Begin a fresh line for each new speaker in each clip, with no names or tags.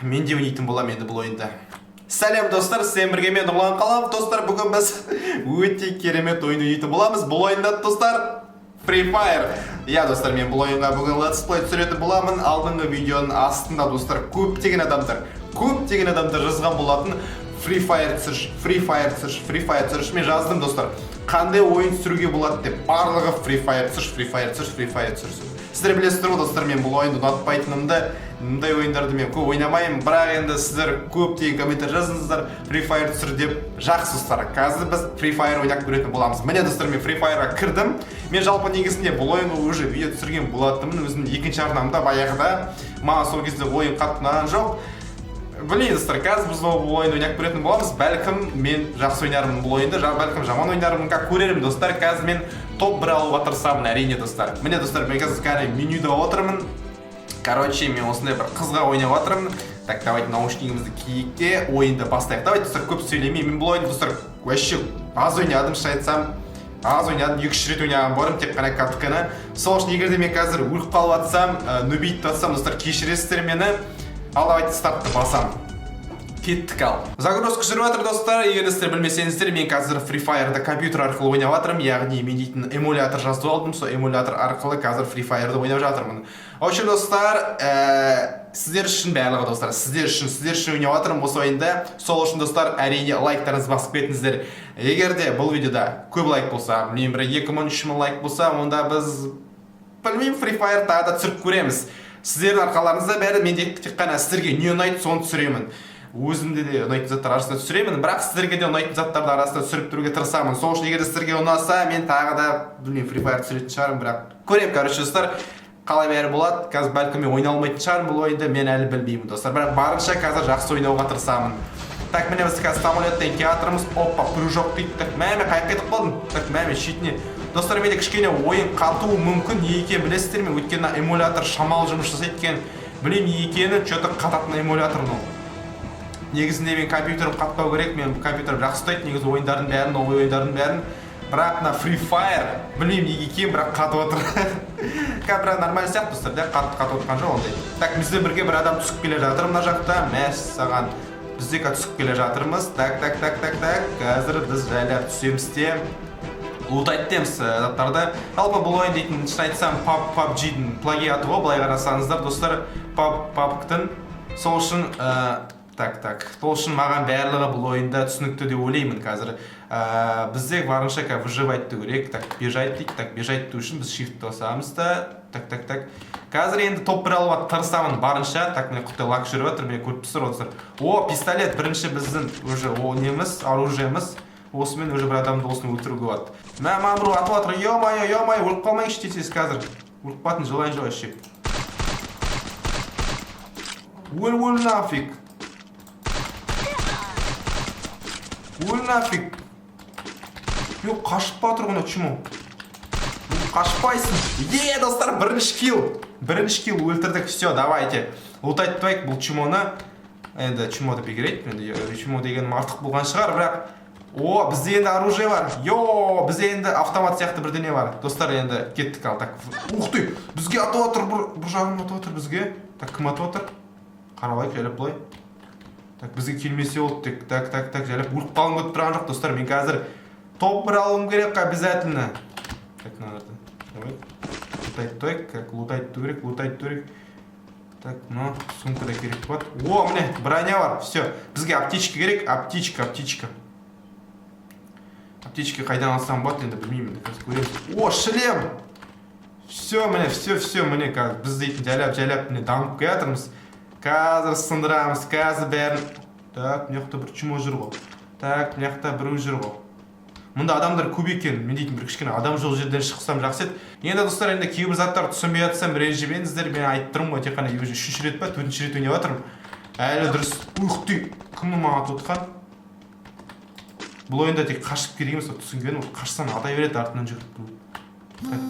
Мен де ойнайтын болам енді бұл ойында. Сәлем достар, сен бірге мен Нұрлан Қалам. Достар, бүгін біз өте керемет ойын ойнайтын боламыз. Бұл ойында достар Free Fire. Я достар, мен бұл ойынға бүгін Let's Play түсіретін боламын. Алдыңғы видеоның астында достар көптеген адамдар жазған болатын. Free Fire түсірші. Мен жаздым достар. Қандай ойын түсіруге болады деп. Барлығы Free Fire түсірші. Сіздер білесіздер ғой достар, мен бұл ойынды ұнатпайтынымды, мұндай ойындарды мен көп ойнамаймын, бірақ енді сіздер көптеген комментар жазыңыздар, Free Fire түсір деп. Жақсы достар, қазір біз Free Fire ойнап көретін боламыз. Міне достар, мен Free Fire'ға кірдім. Мен жалпы негізінде бұл ойынға уже видео түсірген болатынмын, өзімнің екінші арнамда баяғыда. Маған сол кезде ойын қатты ұнаған жоқ. Білейін достар, қазір біз бұл ойынды ойнап көретін боламыз. Бәлкім мен жақсы ойнармын бұл ойынды, бәлкім жаман ойнармын, көрермін достар. Қазір мен топ 1 алуға тырысамын, әрине достар. Міне достар, мен қазір менюда отырмын. Короче, мен осындай бір қызға ойнап отырмын. Так, давайте наушнигімізді киейік те ойынды бастайық. Давайте достар, көп сөйлемеймін. Мен бұл ойынды достар вообще аз ойнадым, айтсам. Аз ойнадым, 2-3 рет ойнаған болдым, тек қана каттканы. Сол үшін егерде мен қазір өліп қалып жатсам, нөбейтіп жатсам, достар, кешіресіздер мені. Ал давайте стартты басам. Кеттік ал. Загрузка жүріп жатыр достар. Егер сіздер білмесеңіздер, мен қазір Free Fire'да компьютер арқылы ойнап жатырмын, яғни мен дейтін эмулятор жазып алдым, сол эмулятор арқылы қазір Free Fire'да ойнап жатырмын. В общем достар, сіздер үшін барлығы достар, сіздер үшін ойнап жатырмын осы ойында. Сол үшін достар, әрине лайктарыңызды басып кетіңіздер. Егер де бұл видеода көп лайк болса, мен бір 2000-3000 лайк болса, онда біз білмеймін Free Fire тағы да түсіріп көреміз. Сіздердің арқаларыңызда бәрі мен тек қана сіздерге не ұнайды, соны түсіремін. Өзімде де ұнайтын заттар арасында түсіремін, бірақ сіздерге де ұнайтын заттарды арасында түсіріп тұруға тырысамын. Сол үшін егер сіздерге ұнаса, мен тағы да білмеймін Free Fire түсіретін шығармын, бірақ көремін. Короче достар, қалай бәрі болады. Қазір бәлкім мен ойнай алмайтын шығармын бұл ойынды, мен әлі білмеймін достар. Бірақ барынша қазір жақсы ойнауға тырысамын. Так, міне біз қазір самолеттен келатырмыз. Опа, прыжок дейді. Так, мәме қайыққа кетіп қалдым. Так, мәме шетіне. Достар, менде кішкене ойын қатуы мүмкін, не екенін білесіздер ме? Өйткені эмулятор шамалы жұмыс жасайды екен. Білемін не екенін, что-то қататын эмулятор мынау. Негізінде мен компьютерім қатпау керек, мен компьютерім жақсы ұстайды, негізі ойындардың бәрін, новый ойындардың бәрін. Бірақ мына Free Fire, білмеймін не екенін, бірақ қатып отыр. Бірақ нормально сияқты достар, да, қатып отқан жоқ ондай. Так, бізде бірге бір адам түсіп келе жатыр мына жақта. Мәс саған. Бізде түсіп келе жатырмыз. Так. Қазір біз жайлап түсеміз де. Лутайтеміз заттарды. Жалпы бұл ойын дейтін, шын айтсам, PUBG-дің плагиаты ғой, былай қарасаңыздар достар, PUBG-дің. Сол үшін сол үшін маған барлығы бұл ойында түсінікті деп ойлаймын қазір. Бізде барынша выживать керек. Так, бежать дейді. Так, бежать үшін біз shift басамыз да. Так. Қазір енді топ 1 алуға тырысамын барынша. Так, міне құттай лак жүріп жатыр, мені көріп тұрсыздар достар. О, пистолет бірінші біздің уже неміз, оружиеміз. Осымен уже бір адамды осыны өлтіруге болады. Маған бір атып жатыр. Ё-мое, өліп қалмайыншы десеңіз қазір. Өліп қалатын жылайын жоқ ше. Өл нафиг. Өл нафиг. Ё, қашып па тұрғына, чему? Қашпайсың. Достар, бірінші килл өлтірдік. Все, давайте. Лутайтып тұрайық бұл чумоны. Енді чумо деп бекерейді. Чумо дегенім артық болған шығар, бірақ о, бізде енді оружие бар. Бізде енді автомат сияқты бірдене бар. Достар, енді кеттік ал. Так, ух ты, бізге атып отыр, бір жағын атып отыр бізге. Так, кім атып отыр? Қаралайық, жайлап былай. Так, бізге келмесе ол тек. Так, жайлап өліп қалым көтіп тұрған жоқ, достар. Мен қазір топ 1 алуым керек, обязательно. Так, надо. Лутайту керек. Так, ну, сумкада керек болады. О, міне, броня бар. Все, бізге аптечка керек, аптечка. Аптечки қайдан алсам болады, енді білмеймін, қазір көреміз. О, шлем! Все, міне, қазір біз дейтін жайлап, міне, дамып келатырмыз. Қазір сындырамыз, қазір бәрін. Так, мына бір чумо жүр ғой. Так, мына біреу жүр ғой. Мұнда адамдар көп екен, мен дейтін бір кішкене адам жоқ жерден шықсам жақсы еді. Енді достар, енді кейбір заттар түсінбей жатсам, ренжімеңіздер, мен айтып тұрмын ғой, тек қана 3-ші рет па, 4-ші рет ойнап жатырмын. Әлі дұрыс. Ух ты, кімнің маған атып отқан? Бұл ойында тек қашып керек емес, түсінгенім, қашсам атай береді артынан жүгіріп. Так,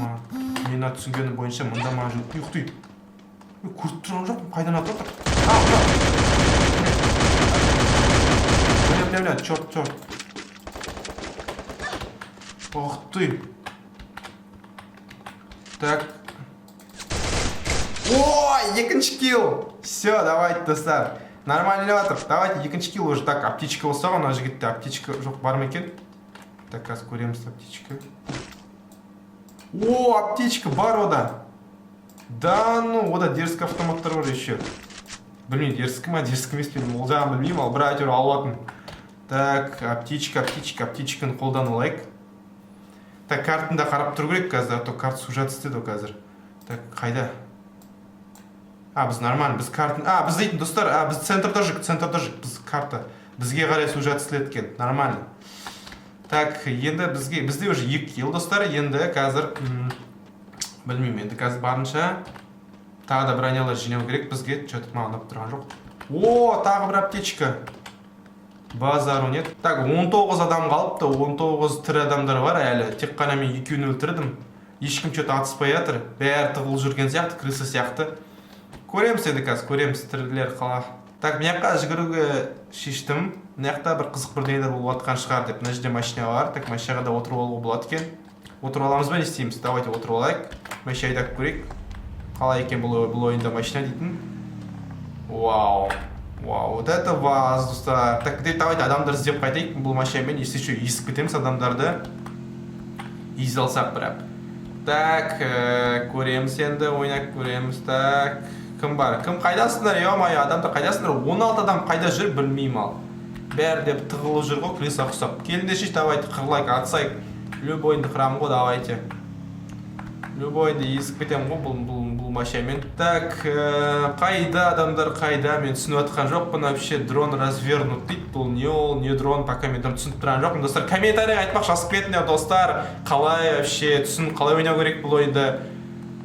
мен түсінгенім бойынша мұнда маған жүгіріп. Ух ты. Көріп тұрған жоқпын, қайдан атып отыр? Бля, черт. Ух ты. Так. Ой, екінші килл. Все, давайте, достар. Нормально жатыр. Давайте, екінші килл уже. Так, аптечка болса, ана жігітте аптечка жоқ бар ма екен? Так, қазір көреміз аптечка. О, аптечка бар ода. Да, ну, ода дерзкий автоматтар бар еще. Білмеймін, дерзкий ма, дерзкий емес пе, ол жағын білмеймін, ал бір әйтеуір алатын. Так, аптечканы қолдан алайық. Так, картында қарап тұру керек қазір, а то карт сужат істеді о қазір. Так, қайда? Біз нормально, біз картын... біз дейтін, достар, біз центрда жүк, біз карта. Бізге қарай сужат істеледі екен, нормально. Так, енді бізде уже 2 килл, достар, енді қазір... Білмеймін, енді қазір барынша... Тағы да бронялар жинау керек, бізге что-то маған ұнап тұрған жоқ. О, тағы бір аптечка. Базару нет. Так, 19 адам қалыпты, 19 тірі адамдар бар әлі. Тек қана мен 2-ін өлтірдім. Ешкім что-то атыспай жатыр. Бәрі тығыл жүрген сияқты, крыса сияқты. Көреміз енді қазір, көреміз тірілер қала. Так, мен жаққа жүгіруге шештім. Мен жақта бір қызық бірдеңелер болып жатқан шығар деп. Мына жерде машина бар. Так, машинаға да отырып алуға болады екен. Отырып аламыз ба, не істейміз? Давайте отырып алайық. Машина айдап көрейік. Қалай екен бұл ойында машина дейтін. Вау. Вау, вот это вас, достар. Так, давайте адамдар іздеп қайтайық. Бұл машинамен если что естіп кетеміз адамдарды. Езді алсақ бірақ. Так, көреміз енді, ойнап көреміз. Так, кім бар? Кім қайдасыңдар? Ё-моё, адамдар қайдасыңдар? 16 адам қайда жүр, білмеймін ал. Бәрі деп тығылып жүр ғой, крыса ұқсап. Келіндеші, давайте қырылайық, атсайық. Любойынды қырамын ғой, давайте. Любойды езіп кетем ғой бұл машинамен. Так, қайда адамдар, қайда? Мен түсініп жатқан жоқпын, вообще дрон развернут дейді. Бұл не ол, не дрон, пока мен түсініп тұрған жоқпын. Достар, комментария айтпақ жазып кетіңдер, достар. Қалай вообще түсін, қалай ойнау керек бұл ойынды.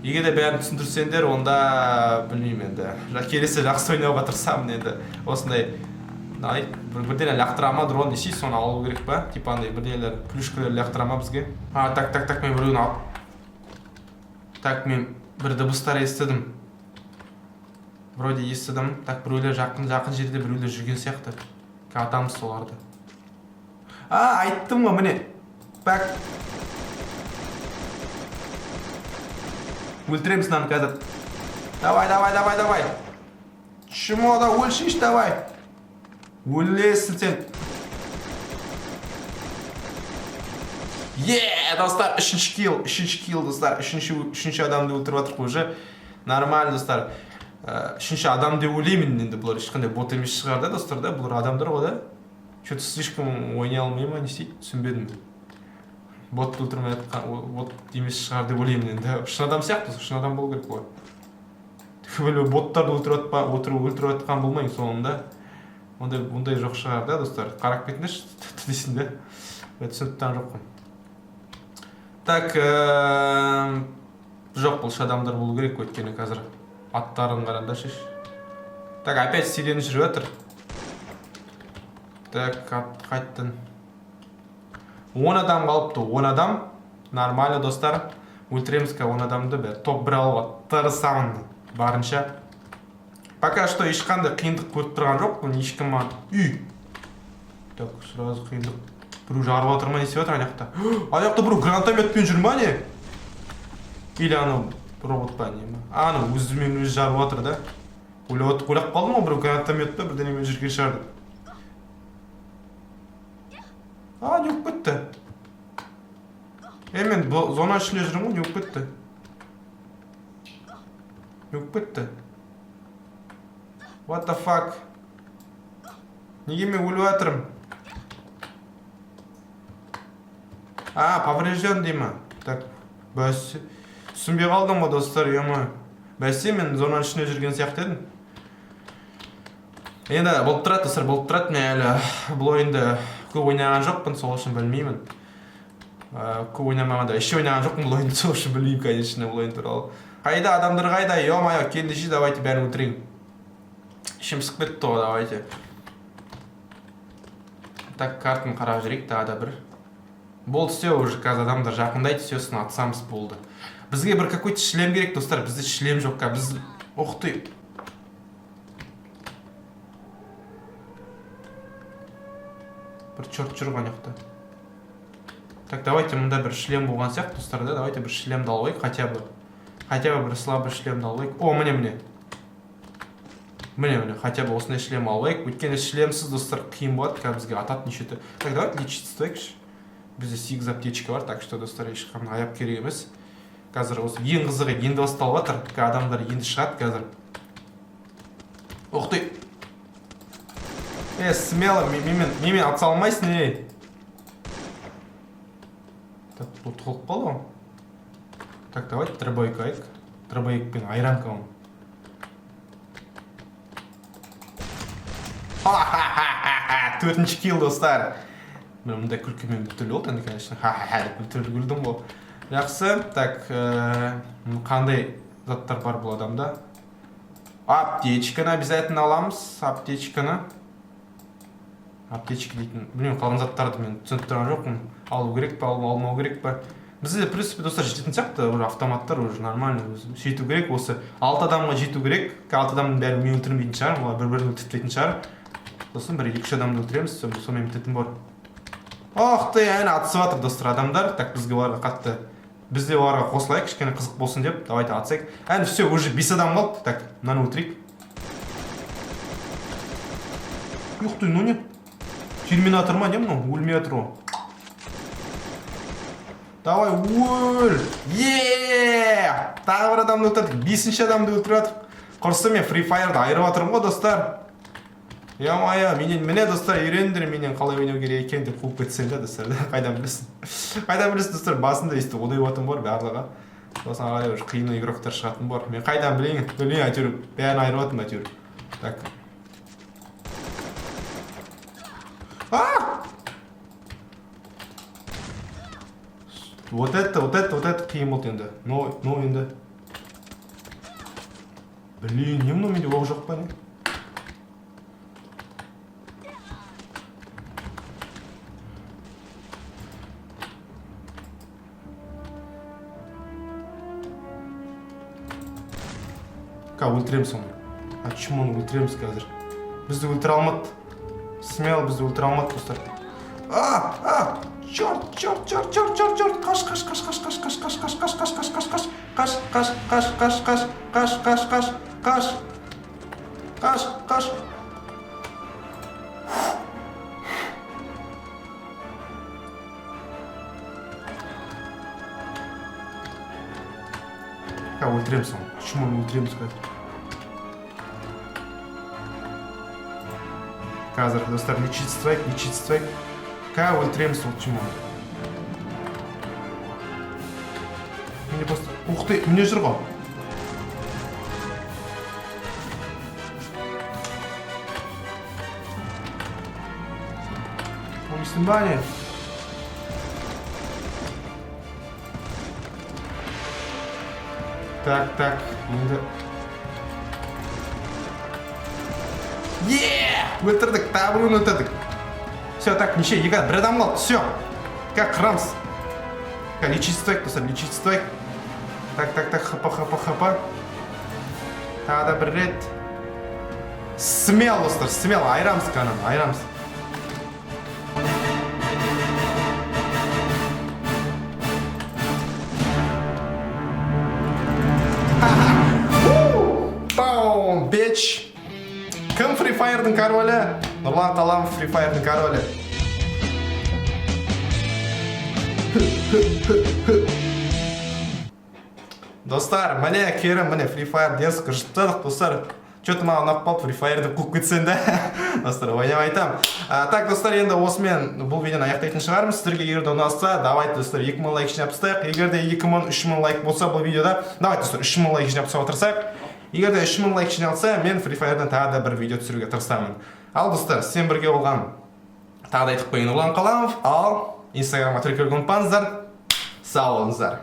Егер де бәрін түсіндірсеңдер, онда білмеймін енді. Келесі жақсы ойнауға тырысамын енді. Осындай бірден лақтырама дрон десе, соны алу керек па? Типа андай бірден плюшкалар лақтырама бізге. Так, мен біреуін алып. Так, мен бір дыбыстар естідім. Вроде естідім. Так, біреулер жақын жерде біреулер жүрген сияқты. Атамыз соларды. Айттым ғой, міне. Бәк. Өлтіреміз наны қазір. Давай. Чмо да өлшиш, давай. Өлесін сен. Достар, 3-ші килл, достар. 3-ші адамды өлтіріп атырық уже. Нормально, достар. 3-ші адамды өлеймін енді бұлар. Ешқандай бот емес шығар да, достар, да? Бұлар адамдар ғой, да? Что-то слишком ойнай алмай ма, не істейді? Түсінбедім. Ботты өлтірмей атқан, бот емес шығар деп өлеймін енді. Шын адам сияқты, шын адам болу керек ғой. Боттарды өлтіріп атқан болмайын соңында. Ондай жоқ шығар да, достар. Қарап кетіңдерші, дейсің де. Түсініп тұрған жоқпын. Так, жоқ бұл адамдар болу керек өткені қазір. Аттарын қаранда шеш. Так, опять сирені жүріп жатыр. Так, қайттын. 10 адам қалыпты, 10 адам. Нормально, достар. Өлтіреміз ка 10 адамды бәр. Топ бір алуға тырысамын барынша. Пока что ешқандай қиындық көріп тұрған жоқ. Ешкім маған үй. Так, сразу қиындық. Біреу жарып отыр ма, не істеп жатыр аяқта? Аяқта біреу гранатометпен жүр ма не? Или анау робот па не ма? Анау өзімен өзі жарып отыр да? Ойлап қалдым ғой, біреу гранатомет па бірдеңемен жүрген шығар деп. Не өп кетті. Мен зона ішінде жүрмін ғой, не өп кетті. Не өп кетті. What the fuck? Неге мен өліп жатырмын? Поврежден дейма. Так, бәсе. Түсінбей қалдым ғой, достар, ема. Бәсе, мен зонаның ішінде жүрген сияқты едім. Енді болып тұрады, достар, болып тұрады. Мен әлі бұл ойынды көп ойнаған жоқпын, сол үшін білмеймін. Көп ойнамағанда, еще ойнаған жоқпын бұл ойынды, сол үшін білмеймін, конечно, бұл ойын туралы. Қайда, адамдар қайда? Ё-моё, келдеші, давайте бәрін өлтірейін. Ішім сықып кетті ғой, давайте. Так, картын қарап жүрейік, тағы да бір. Болды, все, уже қазір адамдар жақындайды, всесін атсамыз болды. Бізге бір какой-то шлем керек, достар, бізде шлем жоқ, біз... Ух ты! Бір чорт жүр ғанақта. Так, давайте мұнда бір шлем болған сияқты, достар, да? Давайте бір шлемді алайық, хотя бы.
Хотя бы бір слабый шлемді алайық. О, міне. Міне, хотя бы осындай шлем алайық. Өйткені шлемсіз достар қиын болады, қазір бізге ататын нешеті. Так, давайте лечиться стояйықшы. Бізде 8 аптечка бар, так что достар ешқандай аяп керек емес. Қазір осы ең қызығы енді басталып жатыр. Адамдар енді шығады қазір. Ух ты! Смело, менімен атса алмайсың, ей! Так, бұл толық болды ғой. Так, давайте дробовик айық. Дробовикпен айранка оны. Ха-ха-ха-ха-ха! 4-ші килл, достар. Мен мұндай күлкімен бүтілі болды, енді, конечно. Ха-ха-ха, күлдім ғой. Жақсы, так, қандай заттар бар бұл адамда? Аптечканы обязательно аламыз, аптечканы. Аптечка дейтін, білмеймін, қалған заттарды мен түсініп тұрған жоқпын. Алу керек па, алмау керек па? Бізде, в принципе, достар, жететін сияқты, уже автоматтар, уже нормально, жету керек, осы 6 адамға жету керек. 6 адамның бәрі мен өлтірмейтін шығар, олар бір-бірін өлтіртпейтін шығар. Сосын бір 2-3 адамды өлтіреміз, сонымен бітетін бар. Ох ты, әне атысып жатыр, достар, адамдар. Так, бізге оларға қатты. Бізде оларға қосылайық, кішкене қызық болсын деп, давайте атсайық. Әне, все, уже 5 адам қалды. Так, мынаны өлтірейік. Ух ты, ну не. Терминатор ма, не мынау? Өлмей жатыр ғой. Давай, өл! Тағы бір адамды өлтірдік. 5-ші адамды өлтіріп жатыр. Құрсы мен Free Fire'ды айырып жатырмын ғой, достар. Я-мая, міне достар, үйрендір менен қалай ойнау керек екен деп қуып кетсең де, достар. Қайдан білесің? Қайдан білесің, достар, басында есті одай уатым бар барлығы. Сосын ағай уже қиын игроктар шығатын бар. Мен қайдан білейін? Білейін, әйтеуір бәрін айырып жатырмын, әйтеуір. Так. Вот это қиын болды енді. Но енді. Блин, не мынау менде оқ жоқ па не? Өлтіреміз оны. Почему оны өлтіреміз қазір? Бізді өлтіре алмады. Смело бізді өлтіре алмады, достар. Черт! Қаш! Өлтіреміз оны. Почему оны өлтіреміз қазір? Қазір, достар, лечить страйк. Өлтіреміз ол чему? Менде просто... Ух ты, мне жүр ғой. Ойсын ба не? Так, енді... Өлтірдік, тағы біреуін өлтірдік. Все, так, неше, бір адам қалды, все. Как қырамыз. Лечить стоек, достар, лечить стоек. Так, хапа. Тағы да бір рет. Смело, достар, смело, айырамыз қанан, айырамыз. Баум, бич. Кім Free Fire'дың королі? Нұрлан Қаламов Free Fire'дың королі. Достар, міне керім, міне Free Fire денскі жыттадық, достар. Че-то маған ұнап қалды, Free Fire'ды қуып кетсен де. Достар, ойнап айтам. Так, достар, енді осымен бұл видеоны аяқтайтын шығармыз. Сіздерге егер де ұнаса, давайте, достар, 2000 лайк жинап тастайық. Егер де 2000-3000 лайк болса бұл видеода, давайте, достар, 3000 лайк жинап тастауға тырысайық. Егер де 3000 лайк жиналса, мен Free Fire'дан тағы да бір видео түсіруге тырысамын. Ал, достар, сен бірге болған тағы да айтып қойын Нұрлан Қаламов, ал Инстаграмға тіркелуге ұмытпаңыздар. Сау болыңыздар.